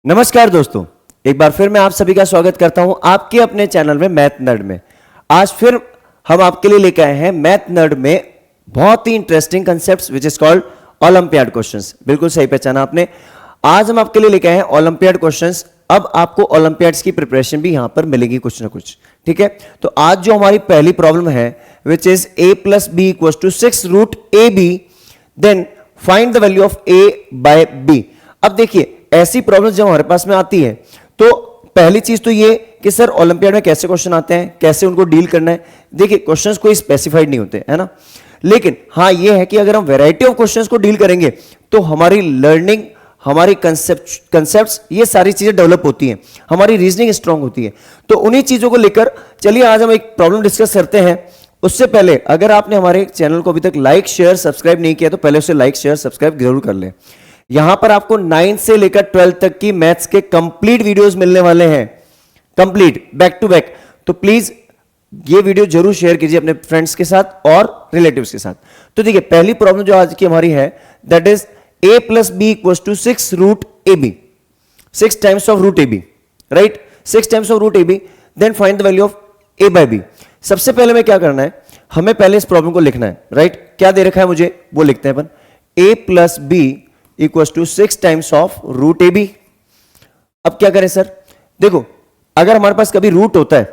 नमस्कार दोस्तों, एक बार फिर मैं आप सभी का स्वागत करता हूं आपके अपने चैनल में मैथ नर्ड में। आज फिर हम आपके लिए लेकर आए हैं मैथ नर्ड में बहुत ही interesting concepts which is called olympiad questions. बिल्कुल सही पहचाना आपने। आज हम आपके लिए लेकर आए हैं ओलंपियाड क्वेश्चंस। अब आपको ओलंपियाड्स की प्रिपरेशन भी यहां पर मिलेगी कुछ ना कुछ, ठीक है। तो आज जो हमारी पहली प्रॉब्लम है which is a plus B equal to 6 root A b, then find the value of a bye b। अब देखिए, ऐसी प्रॉब्लम जब हमारे पास में आती है तो पहली चीज तो ये कि सर ओलंपियाड में कैसे क्वेश्चन आते हैं, कैसे उनको डील करना है। देखिए, क्वेश्चंस कोई स्पेसिफाइड नहीं होते, है ना। लेकिन हाँ ये है कि अगर हम वैरायटी ऑफ क्वेश्चंस को डील करेंगे तो हमारी लर्निंग, हमारी कंसेप्ट्स, ये सारी चीजें डेवलप होती हैं, हमारी रीजनिंग स्ट्रांग होती है। तो उन्हीं चीजों को लेकर चलिए आज हम एक प्रॉब्लम डिस्कस करते हैं। उससे पहले अगर आपने हमारे चैनल को अभी तक लाइक शेयर सब्सक्राइब नहीं किया तो पहले उसे लाइक शेयर सब्सक्राइब जरूर कर लें। यहां पर आपको 9 से लेकर 12 तक की मैथ्स के कंप्लीट वीडियोस मिलने वाले हैं, कंप्लीट बैक टू बैक। तो प्लीज ये वीडियो जरूर शेयर कीजिए अपने फ्रेंड्स के साथ और रिलेटिव्स के साथ। तो देखिए, पहली प्रॉब्लम जो आज की हमारी है that is a plus B equal to 6 root A b, 6 times of root A b, right. 6 times of root A b, then find the value of a bye b। सबसे पहले में क्या करना है, हमें पहले इस प्रॉब्लम को लिखना है, राइट। क्या दे रखा है मुझे वो लिखते हैं अपन। a plus b equals to 6 times of root A b. अब क्या करें सर, देखो अगर हमारे पास कभी रूट होता है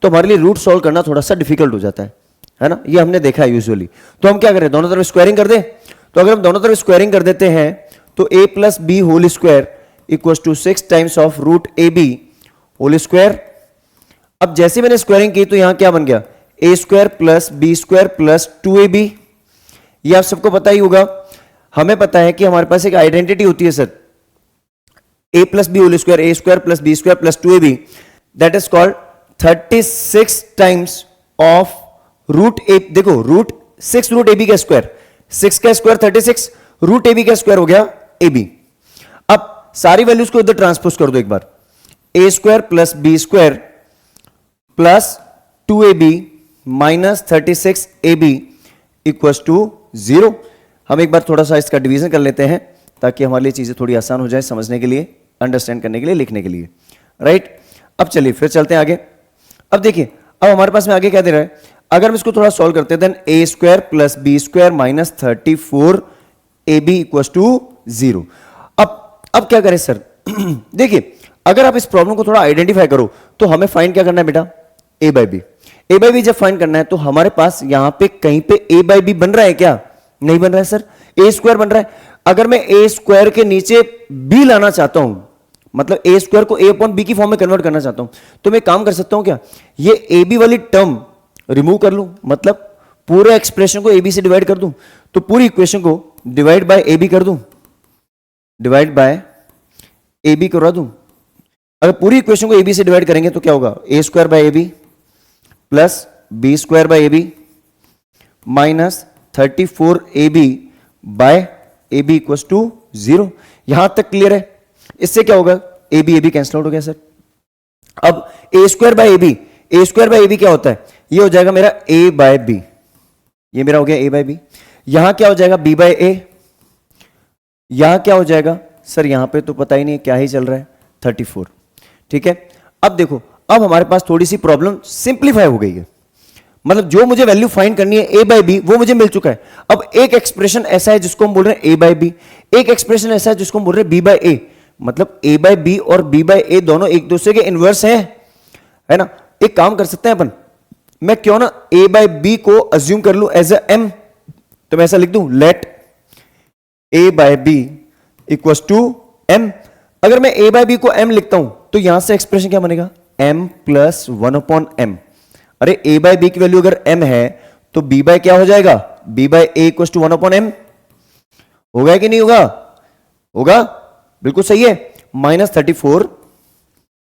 तो हमारे लिए रूट सॉल्व करना थोड़ा सा डिफिकल्ट हो जाता है ना। ये हमने देखा है यूजुअली। तो हम क्या करें, दोनों तरफ स्क्वायरिंग कर दें। तो अगर हम दोनों तरफ स्क्वायरिंग कर देते हैं तो a plus B whole square equals to 6 times of root A b whole square. अब जैसे मैंने स्क्वायरिंग की तो यहां क्या बन गया, a square plus B square plus 2ab। ये आप सबको पता ही होगा। हमें पता है कि हमारे पास एक आइडेंटिटी होती है sir, a plus B whole square, a square plus B square plus 2ab, that is called 36 times of root A. देखो रूट 6 रूट ए बी का स्क्वायर, 6 का स्क्वायर 36, रूट ए बी का स्क्वायर हो गया ए बी। अब सारी वैल्यूज को इधर ट्रांसपोज कर दो एक बार, a square plus B square plus 2ab minus 36ab equals to 0। हम एक बार थोड़ा सा इसका डिवीजन कर लेते हैं ताकि हमारे लिए चीजें थोड़ी आसान हो जाए समझने के लिए, अंडरस्टैंड करने के लिए, लिखने के लिए, राइट। अब चलिए फिर चलते हैं आगे। अब देखिए, अब हमारे पास में आगे क्या दे रहा है, अगर हम इसको थोड़ा सॉल्व करते हैं then a square plus B square minus 34ab equals to 0। अब क्या करें सर देखिए, अगर आप इस प्रॉब्लम को थोड़ा आइडेंटिफाई करो तो हमें फाइंड क्या करना है बेटा, a bye b। a bye b जब फाइंड करना है तो हमारे पास यहां पे कहीं पे a बाय b बन रहा है क्या, नहीं बन रहा है सर, a स्क्वायर बन रहा है। अगर मैं a स्क्वायर के नीचे b लाना चाहता हूं, मतलब a स्क्वायर को a अपॉन b की फॉर्म में कन्वर्ट करना चाहता हूं, तो मैं काम कर सकता हूं क्या, ये ab वाली टर्म रिमूव कर लूं, मतलब पूरे एक्सप्रेशन को ab से डिवाइड कर दूं। तो पूरी इक्वेशन को डिवाइड बाय ab कर दूं, डिवाइड बाय ab करवा दूं। अगर पूरी इक्वेशन को ab से डिवाइड करेंगे तो क्या होगा, a square by ab plus b square by ab minus 34ab by ab equals to 0। यहां तक क्लियर है। इससे क्या होगा, ab कैंसिल आउट हो गया सर। अब a square by ab, a square by ab क्या होता है, ये हो जाएगा मेरा a बाय b, ये मेरा हो गया a बाय b। यहां क्या हो जाएगा, b बाय a। यहां क्या हो जाएगा सर, यहां पे तो पता ही नहीं क्या ही चल रहा है, 34, ठीक है। अब देखो, अब हमारे पास थोड़ी सी प्रॉब्लम सिंप्लीफाई हो गई है, मतलब जो मुझे वैल्यू फाइंड करनी है a बाय बी वो मुझे मिल चुका है। अब एक एक्सप्रेशन ऐसा है जिसको हम बोल रहे हैं a बाय बी, एक एक्सप्रेशन ऐसा है जिसको हम बोल रहे हैं b बाय a, मतलब a बाय बी और b बाय a दोनों एक दूसरे के इनवर्स हैं, है ना। एक काम कर सकते हैं अपन, मैं क्यों ना a बाय बी को अज्यूम कर लूं एज ए m, तो मैं ऐसा लिख दूं, let a by B equals to m। अगर मैं a बाय बी को m लिखता हूं तो यहां से एक्सप्रेशन क्या बनेगा, m प्लस 1 अपॉन m। अरे a बाय बी की वैल्यू अगर m है तो b बाय क्या हो जाएगा, b by a equals to 1 upon m। होगा कि नहीं होगा, होगा, बिल्कुल सही है। Minus 34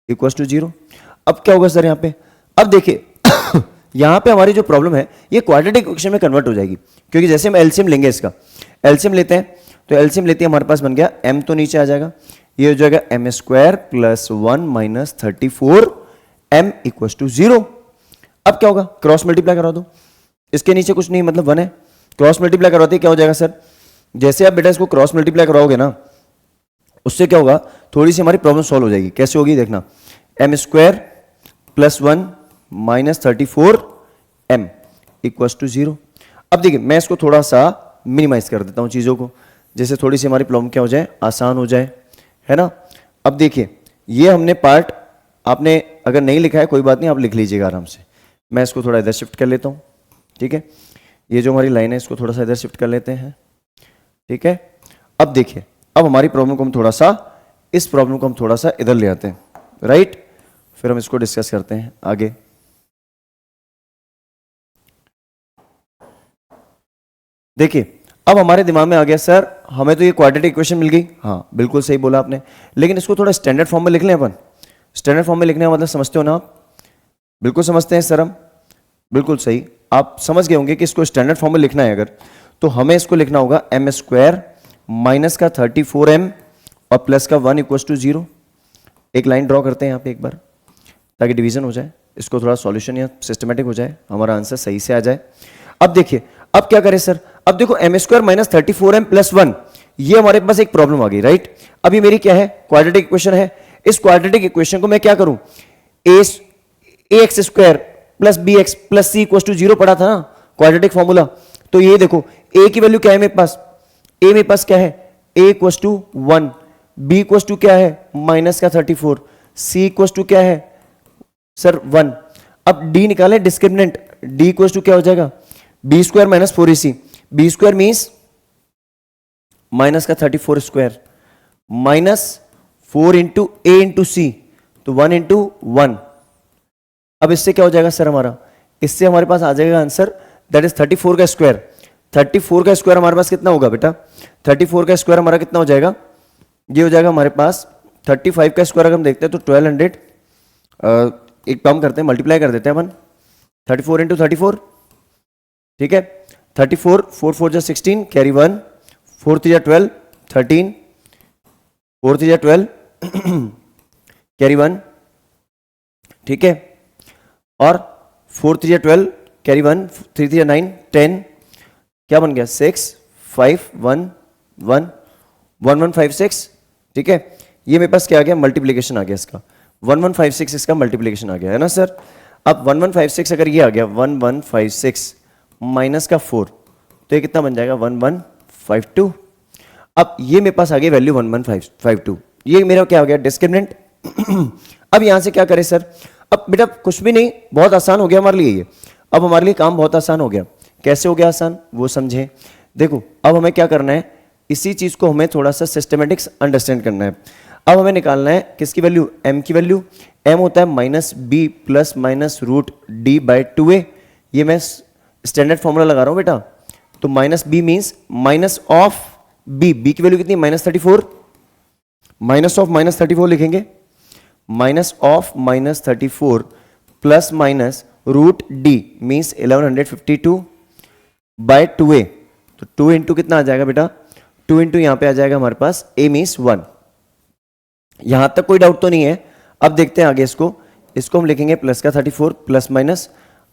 equals to 0। अब क्या होगा सर यहां पे, अब देखिए यहां पे हमारी जो प्रॉब्लम है ये क्वाड्रेटिक इक्वेशन में कन्वर्ट हो जाएगी, क्योंकि जैसे हम एलसीएम लेंगे, इसका एलसीएम लेते हैं तो एलसीएम लेते हैं हमारे पास बन गया m, तो नीचे आ जाएगा, ये हो जाएगा m square plus 1 minus 34m equals to 0। अब क्या होगा, क्रॉस मल्टीप्लाई करा दो, इसके नीचे कुछ नहीं मतलब 1 है, क्रॉस मल्टीप्लाई करवाते क्या हो जाएगा सर, जैसे आप बेटा इसको क्रॉस मल्टीप्लाई कराओगे ना उससे क्या होगा, थोड़ी सी हमारी प्रॉब्लम सॉल्व हो जाएगी। कैसे होगी देखना, M square plus 1 minus 34m equals to 0। अब देखिए मैं इसको थोड़ा सा मिनिमाइज कर देता हूं चीज़ों को, जैसे थोड़ी सी हमारी प्रॉब्लम क्या हो जाए, आसान हो जाए, है ना। अब देखिए ये हमने पार्ट, आपने अगर नहीं लिखा है कोई बात नहीं, आप लिख लीजिएगा आराम से। मैं इसको थोड़ा इधर शिफ्ट कर लेता हूँ, ठीक है। ये जो हमारी लाइन है इसको थोड़ा सा इधर शिफ्ट कर लेते हैं, ठीक है। अब देखिए अब हमारी प्रॉब्लम को हम थोड़ा सा, इस प्रॉब्लम को हम थोड़ा सा इधर ले आते हैं, राइट। फिर हम इसको डिस्कस करते हैं आगे। देखिए अब हमारे दिमाग में आ गया, सर हमें तो ये क्वाड्रेटिक इक्वेशन मिल गई। हाँ बिल्कुल सही बोला आपने, लेकिन इसको थोड़ा स्टैंडर्ड फॉर्म में लिख लें अपन। स्टैंडर्ड फॉर्म में लिखने का मतलब समझते हो ना आप? बिल्कुल समझते हैं सर हम, बिल्कुल सही। आप समझ गए होंगे कि इसको स्टैंडर्ड फॉर्म में लिखना है अगर, तो हमें इसको लिखना होगा एम स्क्वायर माइनस का 34m और प्लस का 1 इक्वल्स टू 0। एक लाइन ड्रॉ करते हैं यहाँ पे एक बार, ताकि डिवीजन हो जाए, इसको थोड़ा सॉल्यूशन या सिस्टमेटिक हो जाए, हमारा आंसर सही से आ जाए। अब देखिए अब क्या करें सर, अब देखो M square minus 34m plus 1, ये हमारे पास एक प्रॉब्लम आ गई, राइट। अभी मेरी क्या है, क्वाड्रेटिक इक्वेशन है। इस क्वाड्रेटिक इक्वेशन को मैं क्या करूं, A X square plus B X plus C equals to 0 पढ़ा था ना क्वाड्रेटिक फॉर्मूला। तो ये देखो ए की वैल्यू क्या है मेरे पास, ए मेरे पास क्या है, A equals to 1, B equals to क्या है माइनस का 34, सी इक्वल्स टू क्या है सर 1। अब डी निकालें डिस्क्रिमिनेंट, डी इक्वल्स टू क्या हो जाएगा, B square minus 4ac, B square means minus का 34 square minus 4 into A into C, तो 1 इंटू 1। अब इससे क्या हो जाएगा सर हमारा, इससे हमारे पास आ जाएगा आंसर दैट इज 34 का स्क्वायर। 34 का स्क्वायर हमारे पास कितना होगा बेटा, 34 का स्क्वायर हमारा कितना हो जाएगा, ये हो जाएगा हमारे पास 35 का स्क्वायर अगर हम देखते हैं तो 1200, एक काम करते हैं मल्टीप्लाई कर देते हैं अपन, 34 इंटू 34, ठीक है। 34 4 4 जा 16 कैरी 1, 4 3 जा 12 13, 4 3 जा 12 कैरी 1, ठीक है। और 4 3 जा 12 कैरी 1, 3 3 जा 9 10, क्या बन गया 6 5 1 1 1 1 5 6, ठीक है। ये मेरे पास क्या आ गया, मल्टीप्लीकेशन आ गया इसका, 1 1 5 6 इसका मल्टीप्लीकेशन आ गया, है ना सर। अब 1 1 5 6 अगर ये आ गया 1 1 5 6 माइनस का 4, तो ये कितना बन जाएगा 1 1 5 2। अब ये मेरे पास आ गई वैल्यू 1 1 5 2, ये मेरा क्या हो गया डिस्क्रिमिनेंट। अब यहां से क्या करें सर, अब बेटा कुछ भी नहीं, बहुत आसान हो गया हमारे लिए ये। अब हमारे लिए काम बहुत आसान हो गया। कैसे हो गया आसान वो समझे। देखो अब हमें क्या करना है, इसी चीज को हमें थोड़ा सा सिस्टमेटिक्स अंडरस्टैंड करना है। अब हमें निकालना है किसकी वैल्यू, m की वैल्यू। m होता है minus B plus minus root D by 2a। ये मैं स्टैंडर्ड फॉर्मूला लगा रहा हूं बेटा, तो minus B means minus of B, B की वैल्यू कितनी माइनस 34, माइनस ऑफ माइनस 34 लिखेंगे, minus of minus 34 plus minus root D means 1152 by 2a। तो 2 इंटू कितना आ जाएगा बेटा, 2 इंटू यहां पर आ जाएगा हमारे पास a मीन्स 1। यहां तक कोई डाउट तो नहीं है। अब देखते हैं आगे इसको हम लिखेंगे प्लस का 34 प्लस माइनस।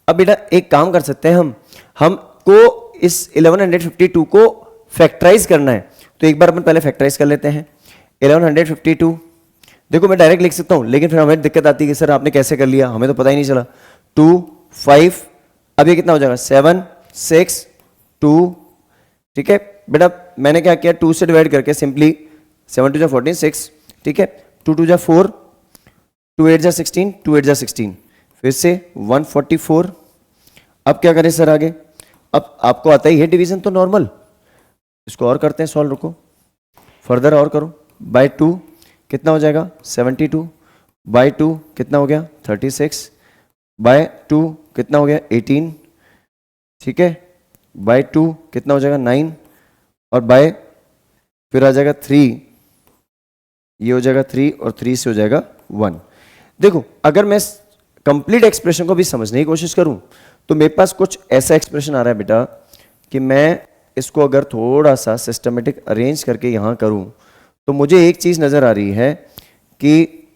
अब बेटा एक काम कर सकते हैं हमको इस 1152 को फैक्टराइज करना है, तो एक बार अपन पहले फैक्टराइज कर लेते हैं। 1152 देखो मैं डायरेक्ट लिख सकता हूं, लेकिन फिर हमें दिक्कत आती है कि सर आपने कैसे कर लिया, हमें तो पता ही नहीं चला। 2 5, अब ये कितना हो जाएगा 7 6 2, ठीक है बेटा। मैंने क्या किया 2 से डिवाइड करके सिंपली 7 2 जा 14 6, ठीक है। 2 2 जा 4, 2 8 जा 16, 2 8 जा 16, फिर से 144। अब क्या करें सर आगे, अब आपको आता ही है डिवीजन तो नॉर्मल, इसको और करते हैं सॉल्व, रुको फर्दर और करो। बाय 2 कितना हो जाएगा 72, बाय 2 कितना हो गया 36, बाय 2 कितना हो गया 18, ठीक है। बाय 2 कितना हो जाएगा 9, और बाय फिर आ जाएगा 3, ये हो जाएगा 3 और 3 से हो जाएगा 1। देखो अगर मैं कंप्लीट एक्सप्रेशन को भी समझने की कोशिश करूं तो मेरे पास कुछ ऐसा एक्सप्रेशन आ रहा है बेटा कि मैं इसको अगर थोड़ा सा सिस्टमेटिक अरेंज करके यहां करूं तो मुझे एक चीज नजर आ रही है कि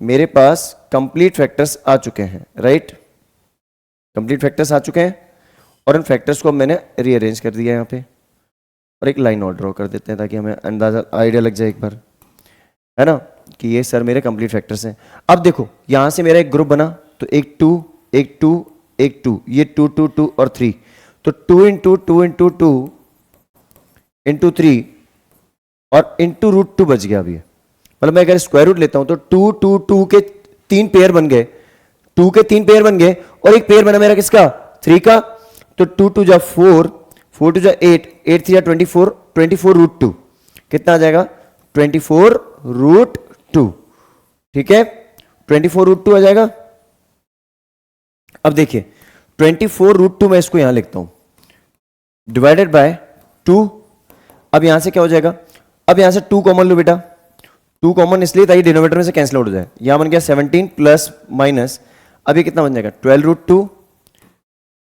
मेरे पास कंप्लीट फैक्टर्स आ चुके हैं, राइट। कंप्लीट फैक्टर्स आ चुके हैं और इन फैक्टर्स को मैंने रीअरेंज कर दिया यहाँ पे, और एक लाइन और ड्रॉ कर देते हैं ताकि हमें अंदाजा आइडिया लग जाए एक बार। है ना, कि ये सर मेरे कंप्लीट फैक्टर्स हैं। अब देखो यहां से मेरा एक ग्रुप बना, तो एक 2 एक 2 एक 2, ये 2 2 2 और 3, तो 2 इंटू 2 इंटू 2 इंटू 3 और इंटू रूट 2 बच गया अभी। मतलब मैं अगर स्क्वायर रूट लेता हूं तो 2 2 2 के 3 पेयर बन गए, 2 के 3 पेयर बन गए, और एक पेयर बना मेरा किसका, 3 का, तो 2 2 जा 4, 4 2 जा 8, 8 3 जा 24, 24 रूट 2 कितना आ जाएगा, 24 रूट 2। ठीक है, 24 रूट 2 आ जाएगा। अब देखिए 24 रूट 2 मैं इसको यहां लिखता हूं, डिवाइडेड बाय 2। अब यहां से क्या हो जाएगा, अब यहां से 2 कॉमन लो बेटा, 2 कॉमन इसलिए ताकि डिनोमिनेटर में से कैंसिल आउट हो जाए। यहां बन गया 17 प्लस माइनस, अब ये कितना बन जाएगा 12 रूट 2,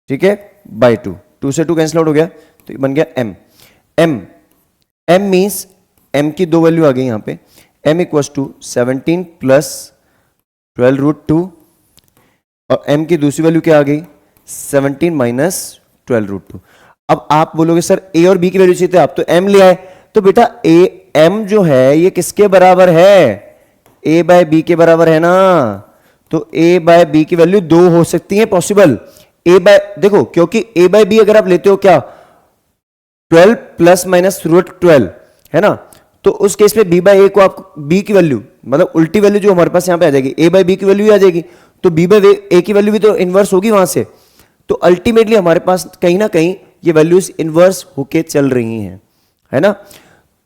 ठीक है, बाई 2, 2 से 2 कैंसिल आउट हो गया, तो ये बन गया m। m मीन्स m की 2 वैल्यू आ गई यहां पे, m equals to 17 plus 12 root 2, और m की दूसरी वैल्यू क्या आ गई, 17 माइनस 12 रूट 2। अब आप बोलोगे सर a और b की वैल्यू चाहिए थे, आप तो m ले आए, तो बेटा m जो है ये किसके बराबर है, a बाय b के बराबर है ना, तो a बाय b की वैल्यू 2 हो सकती है पॉसिबल। a बाय, देखो क्योंकि a बाय b अगर आप लेते हो क्या 12 प्लस माइनस रूट 12 है ना, तो उस केस में b बाय a को आप b की वैल्यू मतलब उल्टी वैल्यू जो हमारे पास यहां पे आ जाएगी, a बाय b की वैल्यू आ जाएगी, तो b बाय a की वैल्यू भी तो इनवर्स होगी वहां से, तो अल्टीमेटली हमारे पास कहीं ना कहीं ये वैल्यूज इनवर्स होके चल रही हैं, है ना।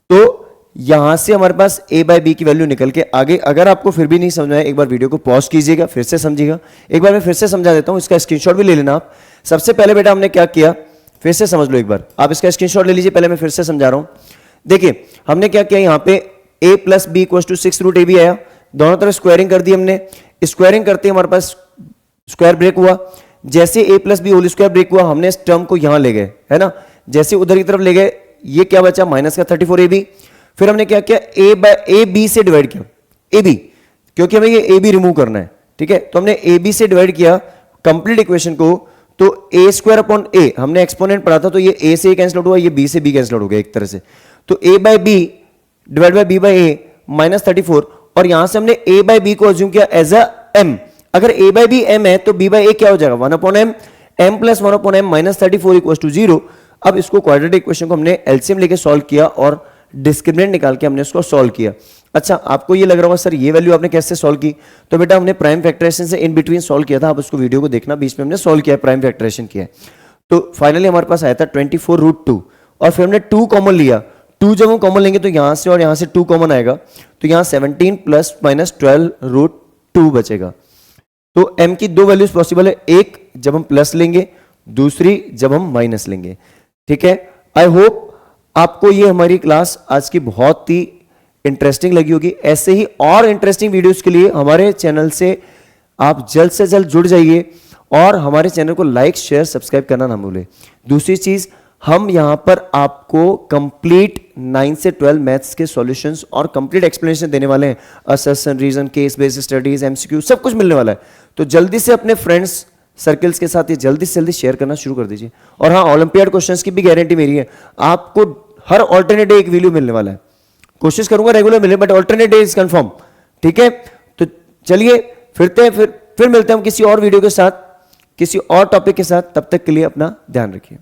तो यहां से हमारे पास a बाय b की वैल्यू निकल के आगे, अगर आपको फिर भी नहीं समझ आए एक बार वीडियो को पॉज कीजिएगा, फिर से समझिएगा। एक बार मैं फिर से समझा देता हूं, इसका स्क्रीनशॉट भी ले लेना आप। सबसे पहले बेटा हमने क्या किया, फिर से समझ लो एक बार, आप इसका स्क्रीनशॉट ले लीजिए, पहले मैं फिर से समझा रहा हूं। देखिए हमने क्या किया, यहां पे a plus B equal to 6 root A B आया, दोनों तरफ स्क्वायरिंग कर दी हमने, स्क्वायरिंग करते हमारे पास स्क्वायर ब्रेक हुआ, जैसे a plus B whole square break हुआ, हमने इस टर्म को यहां ले गए, है ना, जैसे उधर की तरफ ले गए, ये क्या बचा माइनस का 34 ab। फिर हमने क्या किया, a b से डिवाइड किया, a b, क्योंकि हमें ये a b रिमूव करना है, ठीक है, तो हमने a b से डिवाइड किया कंप्लीट इक्वेशन को, तो a स्क्वायर अपॉन a, हमने एक्सपोनेंट पढ़ा था, तो ये a से a कैंसिल आउट हुआ, ये b से b कैंसिल आउट हो गया एक तरह से, तो a bye b divide by b by a minus 34, और यहां से हमने a बाय b को अज्यूम किया एज अ m। अगर a बाय b m है तो b बाय a क्या हो जाएगा 1 upon m, m plus 1 upon m minus 34 equal to 0। अब इसको क्वाड्रेटिक इक्वेशन को हमने एलसीएम लेके सॉल्व किया और डिस्क्रिमिनेंट निकाल के हमने इसको सॉल्व किया। अच्छा आपको ये लग रहा होगा सर ये वैल्यू आपने कैसे सॉल्व की, तो बेटा हमने प्राइम फैक्टराइजेशन से इन बिटवीन सॉल्व किया था, आप उसको वीडियो को देखना, बीच में हमने सॉल्व किया है, प्राइम फैक्टराइजेशन किया है। तो फाइनली हमारे पास आया था 24 रूट 2, और फिर हमने 2 कॉमन लिया, 2 जब हम कॉमन लेंगे तो यहां से और यहां से 2 कॉमन आएगा, तो यहां 17 प्लस माइनस 12 रूट 2 बचेगा। तो m की 2 वैल्यूज पॉसिबल है, एक जब हम प्लस लेंगे, दूसरी जब हम माइनस लेंगे, ठीक है। आई होप आपको ये हमारी क्लास आज की बहुत ही इंटरेस्टिंग लगी होगी। ऐसे ही और इंटरेस्टिंग वीडियोस के लिए हमारे चैनल से आप जल्द से जल्द जुड़ जाइए, और हमारे चैनल को लाइक शेयर सब्सक्राइब करना ना भूलें। दूसरी चीज, हम यहां पर आपको कंप्लीट 9 से 12 मैथ्स के सॉल्यूशंस और कंप्लीट एक्सप्लेनेशन देने वाले हैं, assertion, reason, case based studies, MCQ, सब कुछ मिलने वाला है। तो जल्दी से अपने फ्रेंड्स सर्कल्स के साथ ये जल्दी से जल्दी शेयर करना शुरू कर दीजिए। और हाँ, ओलंपियाड क्वेश्चंस की भी गारंटी मेरी है, आपको हर ऑल्टरनेट डे एक वीडियो मिलने वाला है, कोशिश करूंगा रेगुलर मिले, but alternate day is confirm, ठीक है। तो चलिए फिर मिलते हैं हम किसी और वीडियो के साथ, किसी और टॉपिक के साथ, तब तक के लिए अपना ध्यान रखिए।